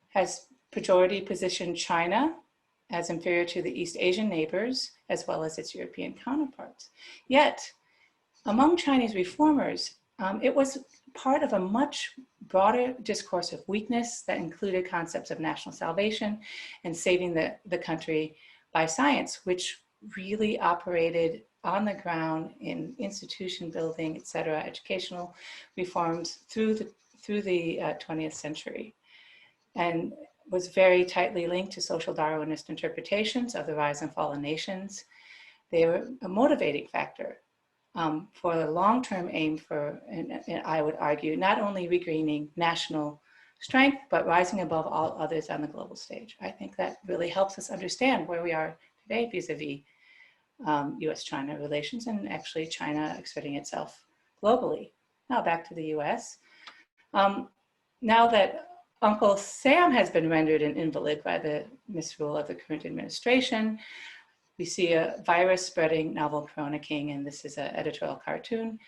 has pejoratively positioned China as inferior to the East Asian neighbors, as well as its European counterparts. Yet, among Chinese reformers, it was part of a much broader discourse of weakness that included concepts of national salvation and saving the country by science, which really operated on the ground in institution building, et cetera, educational reforms through the 20th century, and was very tightly linked to social Darwinist interpretations of the rise and fall of nations. They were a motivating factor for the long-term aim for, and I would argue, not only regaining national strength, but rising above all others on the global stage. I think that really helps us understand where we are today vis-a-vis US-China relations, and actually China exerting itself globally. Now back to the US. Now that Uncle Sam has been rendered an invalid by the misrule of the current administration, we see a virus spreading novel Corona King, and this is an editorial cartoon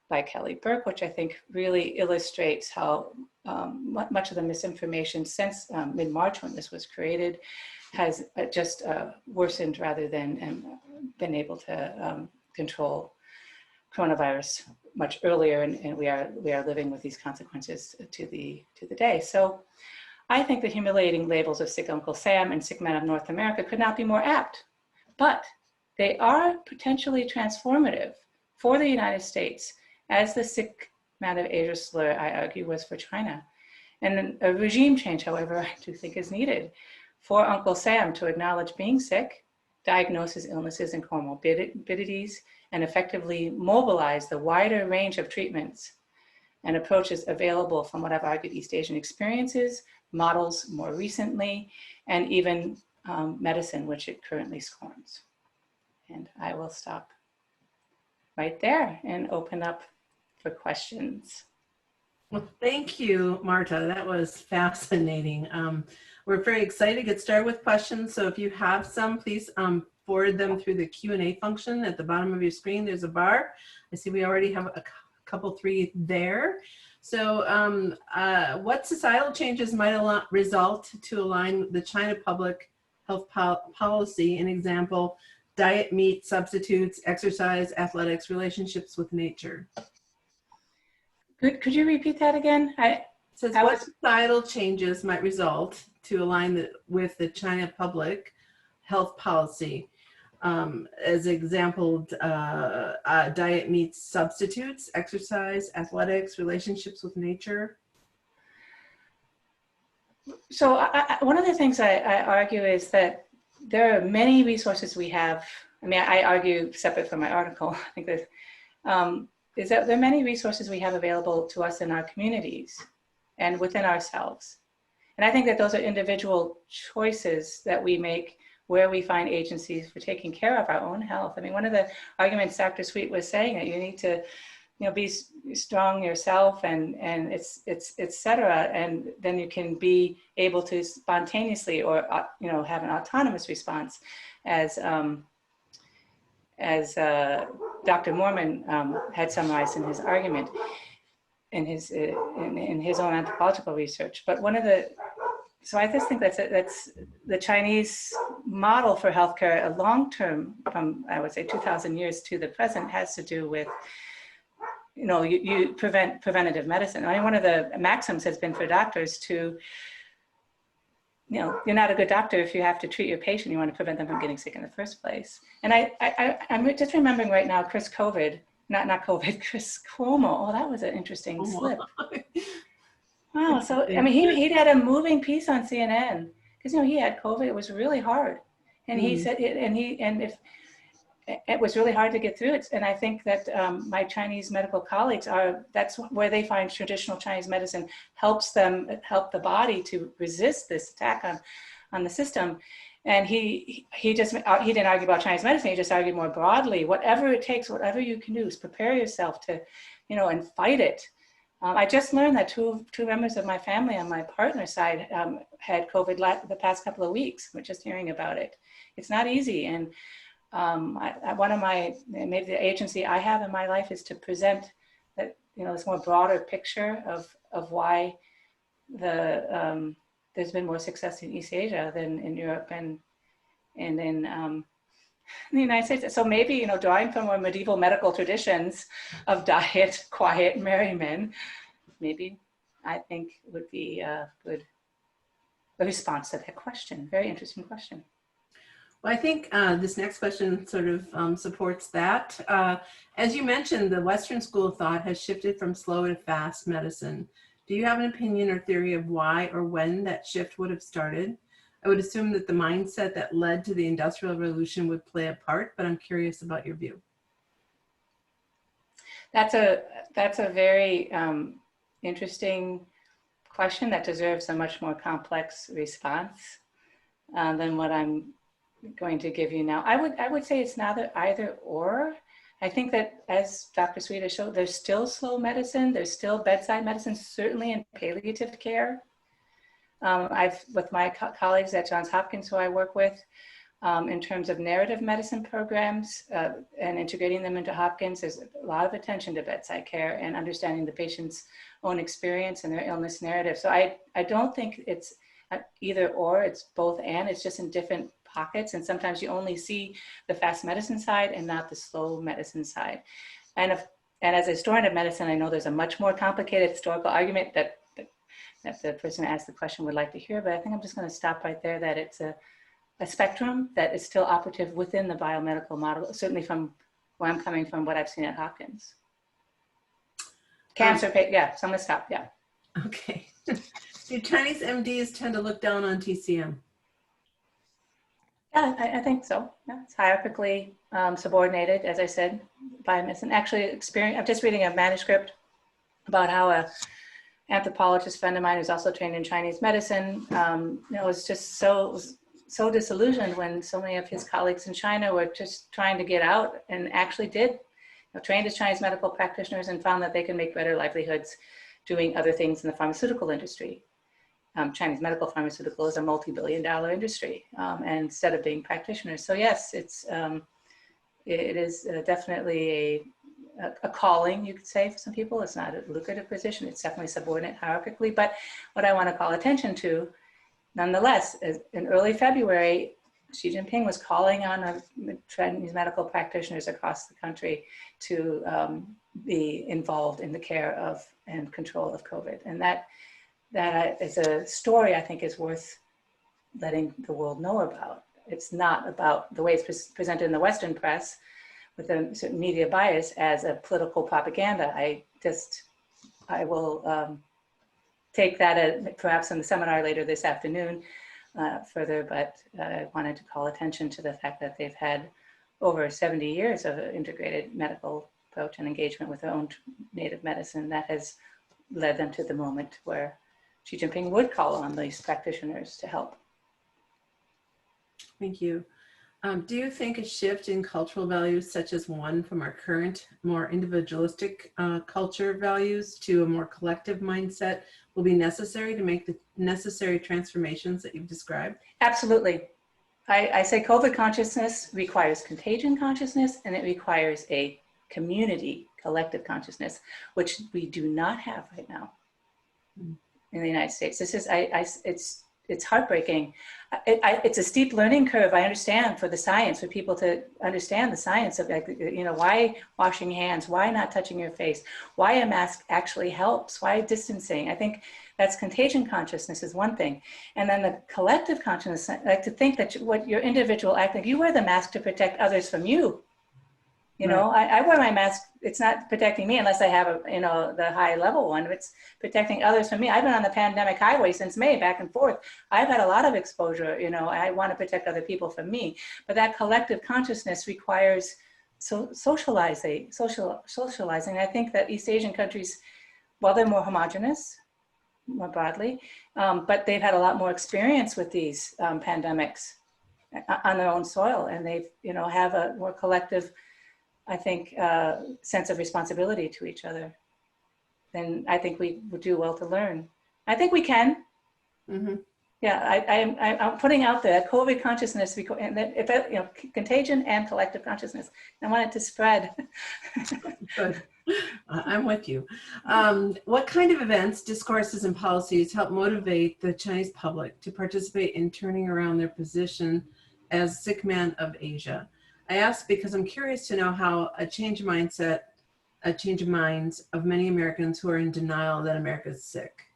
by Kelly Burke, which I think really illustrates how much of the misinformation since mid-March, when this was created, has just worsened rather than been able to control coronavirus much earlier, and we are living with these consequences to the day. So I think the humiliating labels of sick Uncle Sam and sick men of North America could not be more apt, but they are potentially transformative for the United States, as the sick man of Asia slur, I argue, was for China. And a regime change, however, I do think is needed for Uncle Sam to acknowledge being sick, diagnose his illnesses and comorbidities, and effectively mobilize the wider range of treatments and approaches available from what I've argued East Asian experiences, models more recently, and even medicine, which it currently scorns. And I will stop right there and open up for questions. Well, thank you, Marta. That was fascinating. We're very excited to get started with questions. So if you have some, please forward them through the Q&A function at the bottom of your screen. There's a bar. I see we already have a couple, three there. So what societal changes might result to align the China public health policy? An example, diet, meat, substitutes, exercise, athletics, relationships with nature. Could you repeat that again? It says what societal changes might result to align with the China public health policy? As example, diet, meats, substitutes, exercise, athletics, relationships with nature. So one of the things I argue is that there are many resources we have. I mean, I argue separate from my article, I think that, is that there are many resources we have available to us in our communities and within ourselves. And I think that those are individual choices that we make where we find agencies for taking care of our own health. I mean, one of the arguments Dr. Sweet was saying that you need to, be strong yourself and et cetera, and then you can be able to spontaneously or, have an autonomous response as Dr. Mormon had summarized in his argument in his own anthropological research. But so I just think that's the Chinese model for healthcare, a long-term, from I would say 2,000 years to the present, has to do with, you preventative medicine. I mean, one of the maxims has been for doctors to, you're not a good doctor if you have to treat your patient. You want to prevent them from getting sick in the first place. And I'm just remembering right now, Chris Cuomo. Oh, that was an interesting slip. Wow. So, I mean, he had a moving piece on CNN because, he had COVID. It was really hard. And he said, if it was really hard to get through it. And I think that my Chinese medical colleagues that's where they find traditional Chinese medicine help the body to resist this attack on the system. And he didn't argue about Chinese medicine. He just argued more broadly, whatever it takes, whatever you can do is prepare yourself to, and fight it. I just learned that two members of my family on my partner's side had COVID the past couple of weeks. We're just hearing about it. It's not easy. And maybe the agency I have in my life is to present that, this more broader picture of why there's been more success in East Asia than in Europe and in the United States. So maybe, drawing from more medieval medical traditions of diet, quiet, merry men, maybe I think would be a good response to that question. Very interesting question. Well, I think this next question sort of supports that. As you mentioned, the Western school of thought has shifted from slow to fast medicine. Do you have an opinion or theory of why or when that shift would have started? I would assume that the mindset that led to the Industrial Revolution would play a part, but I'm curious about your view. That's a very interesting question that deserves a much more complex response than what I'm going to give you now. I would say it's neither either or. I think that, as Dr. Sweet has showed, there's still slow medicine, there's still bedside medicine, certainly in palliative care. With my colleagues at Johns Hopkins, who I work with, in terms of narrative medicine programs and integrating them into Hopkins, there's a lot of attention to bedside care and understanding the patient's own experience and their illness narrative. So I don't think it's either or, it's both and, it's just in different pockets. And sometimes you only see the fast medicine side and not the slow medicine side. And as a historian of medicine, I know there's a much more complicated historical argument that if the person who asked the question would like to hear, but I think I'm just going to stop right there, that it's a spectrum that is still operative within the biomedical model, certainly from where I'm coming from, what I've seen at Hopkins. Cancer, yeah, so I'm going to stop, yeah. Okay. Do Chinese MDs tend to look down on TCM? Yeah, I think so. Yeah, it's hierarchically subordinated, as I said, biomedicine. Actually, I'm just reading a manuscript about how a anthropologist friend of mine who's also trained in Chinese medicine, was just so disillusioned when so many of his colleagues in China were just trying to get out and actually did, trained as Chinese medical practitioners and found that they can make better livelihoods doing other things in the pharmaceutical industry. Chinese medical pharmaceutical is a multi-billion-dollar industry, and instead of being practitioners. So yes, it is definitely a calling, you could say, for some people. It's not a lucrative position. It's definitely subordinate hierarchically. But what I want to call attention to, nonetheless, is in early February, Xi Jinping was calling on Chinese medical practitioners across the country to be involved in the care of and control of COVID. And that is a story I think is worth letting the world know about. It's not about the way it's presented in the Western press with a certain media bias as a political propaganda. I will take that perhaps in the seminar later this afternoon further, but I wanted to call attention to the fact that they've had over 70 years of integrated medical approach and engagement with their own native medicine that has led them to the moment where Xi Jinping would call on these practitioners to help. Thank you. Do you think a shift in cultural values, such as one from our current more individualistic culture values to a more collective mindset, will be necessary to make the necessary transformations that you've described? Absolutely. I say COVID consciousness requires contagion consciousness, and it requires a community collective consciousness, which we do not have right now in the United States. This is, it's heartbreaking. It's a steep learning curve, I understand, for the science, for people to understand the science of, why washing hands, why not touching your face, why a mask actually helps, why distancing. I think that's contagion consciousness is one thing. And then the collective consciousness, like to think that what your individual acting, you wear the mask to protect others from you. I wear my mask. It's not protecting me unless I have the high level one. It's protecting others from me. I've been on the pandemic highway since May, back and forth. I've had a lot of exposure. I want to protect other people from me. But that collective consciousness requires socializing. I think that East Asian countries, while they're more homogenous, more broadly, but they've had a lot more experience with these pandemics on their own soil, and they've have a more collective, I think, sense of responsibility to each other. Then I think we would do well to learn. I think we can. Mm-hmm. Yeah, I'm putting out there that COVID consciousness, and that contagion and collective consciousness. I want it to spread. Good. I'm with you. What kind of events, discourses, and policies help motivate the Chinese public to participate in turning around their position as sick man of Asia? I ask because I'm curious to know how a change of mindset, a change of minds of many Americans who are in denial that America is sick.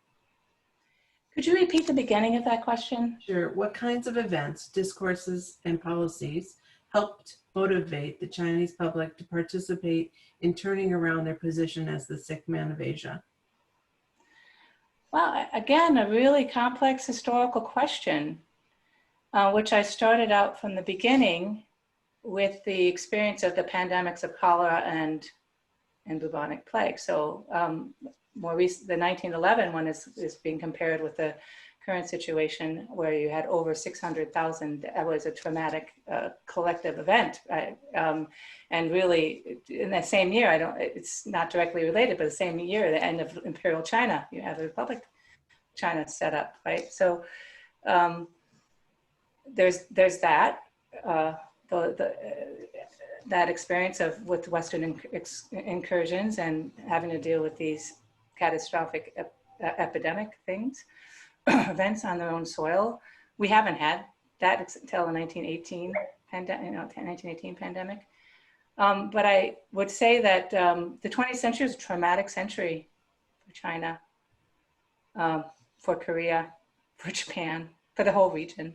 Could you repeat the beginning of that question? Sure. What kinds of events, discourses, and policies helped motivate the Chinese public to participate in turning around their position as the sick man of Asia? Well, again, a really complex historical question, which I started out from the beginning with the experience of the pandemics of cholera and bubonic plague. So more recent, the 1911 one is being compared with the current situation where you had over 600,000. That was a traumatic collective event, right? And really, in that same year, it's not directly related, but the same year, the end of Imperial China, you have the Republic China set up, right? So there's that. That experience with Western incursions and having to deal with these catastrophic epidemic things, events on their own soil. We haven't had that until the 1918 pandemic. But I would say that the 20th century is a traumatic century for China. for Korea, for Japan, for the whole region.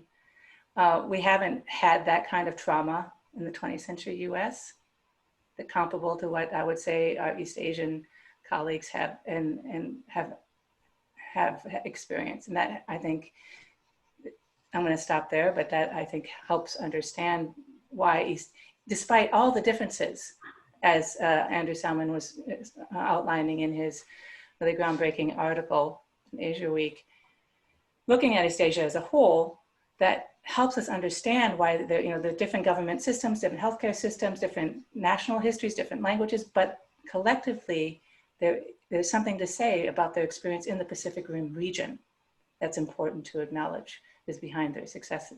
We haven't had that kind of trauma in the 20th century US, that comparable to what I would say our East Asian colleagues have and have experienced. And that, I think, I'm going to stop there, but that I think helps understand why despite all the differences, as Andrew Salmon was outlining in his really groundbreaking article in Asia Week, looking at East Asia as a whole, that helps us understand why the different government systems, different healthcare systems, different national histories, different languages, but collectively, there's something to say about their experience in the Pacific Rim region that's important to acknowledge is behind their success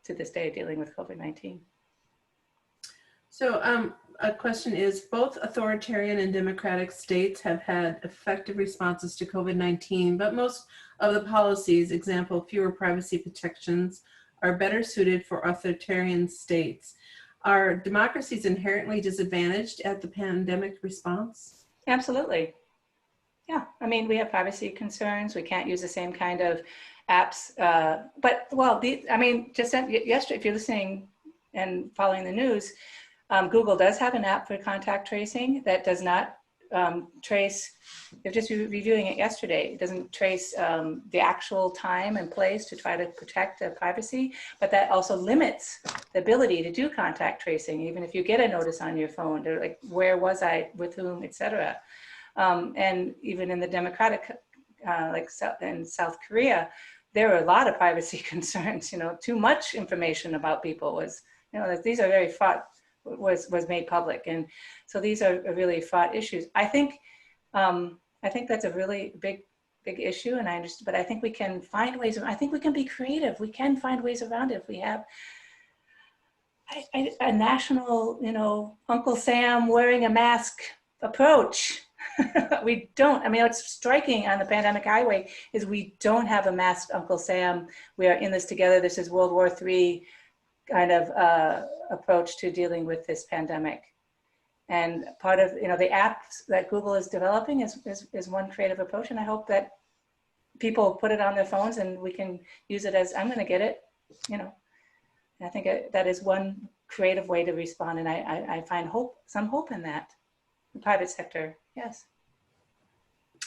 to this day dealing with COVID-19. So a question is, both authoritarian and democratic states have had effective responses to COVID-19, but most of the policies, example, fewer privacy protections, are better suited for authoritarian states. Are democracies inherently disadvantaged at the pandemic response? Absolutely. Yeah, I mean, we have privacy concerns. We can't use the same kind of apps, but well, I mean, just yesterday, if you're listening and following the news, Google does have an app for contact tracing that does not trace, they're just reviewing it yesterday. It doesn't trace the actual time and place to try to protect the privacy, but that also limits the ability to do contact tracing. Even if you get a notice on your phone, they're like, where was I, with whom, etc. And even in the democratic, like in South Korea, there were a lot of privacy concerns. Too much information about people was, these are very fraught, was made public, and so these are really fraught issues. I think that's a really big issue, and I understand. But I think we can find ways. I think we can be creative. We can find ways around it if we have a national, Uncle Sam wearing a mask approach. We don't. I mean, what's striking on the pandemic highway is we don't have a masked Uncle Sam. We are in this together. This is World War III kind of approach to dealing with this pandemic. And part of the apps that Google is developing is one creative approach. And I hope that people put it on their phones and we can use it as, I'm going to get it. I think that is one creative way to respond. And I find some hope in that. The private sector, yes.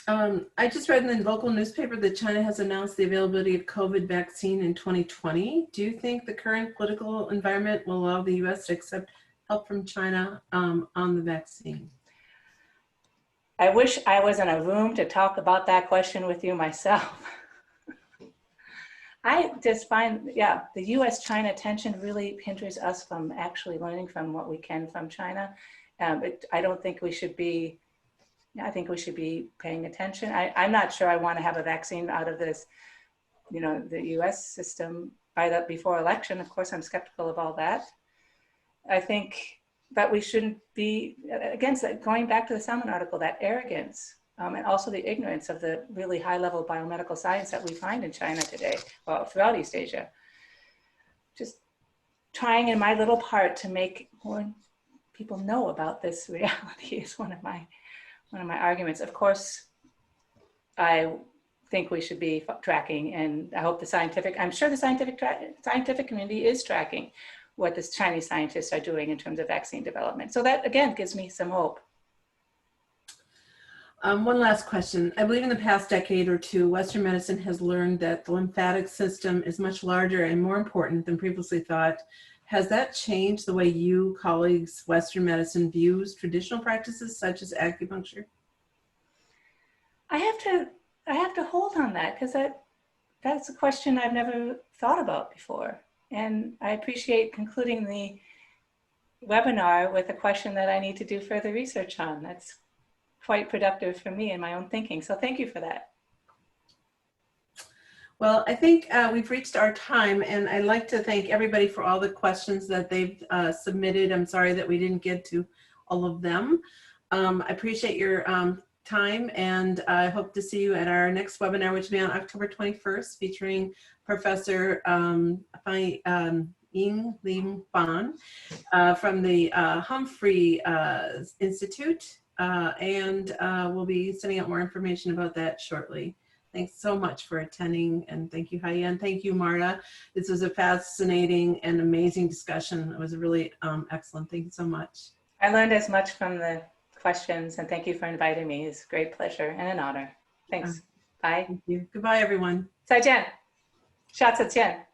I just read in the local newspaper that China has announced the availability of COVID vaccine in 2020. Do you think the current political environment will allow the US to accept help from China on the vaccine? I wish I was in a room to talk about that question with you myself. I just find, the US-China tension really hinders us from actually learning from what we can from China. I don't think we should be, I think we should be paying attention. I'm not sure I want to have a vaccine out of this, the US system before election. Of course, I'm skeptical of all that. I think that we shouldn't be, against that, going back to the Salmon article, that arrogance and also the ignorance of the really high level biomedical science that we find in China today, well, throughout East Asia. Just trying in my little part to make more people know about this reality is one of my arguments. Of course, I think we should be tracking, and I hope I'm sure the scientific community is tracking what the Chinese scientists are doing in terms of vaccine development. So that, again, gives me some hope. One last question. I believe in the past decade or two, Western medicine has learned that the lymphatic system is much larger and more important than previously thought. Has that changed the way you, colleagues, Western medicine views traditional practices such as acupuncture? I have to hold on that, because that's a question I've never thought about before. And I appreciate concluding the webinar with a question that I need to do further research on. That's quite productive for me in my own thinking. So thank you for that. Well, I think we've reached our time, and I'd like to thank everybody for all the questions that they've submitted. I'm sorry that we didn't get to all of them. I appreciate your time, and I hope to see you at our next webinar, which will be on October 21st, featuring Professor Ying Lim Fan from the Humphrey Institute, and we'll be sending out more information about that shortly. Thanks so much for attending, and thank you, Haiyan. Thank you, Marta. This was a fascinating and amazing discussion. It was really excellent. Thank you so much. I learned as much from the questions, and thank you for inviting me. It's a great pleasure and an honor. Thanks. Bye. Thank you. Goodbye, everyone. 再见。下次见。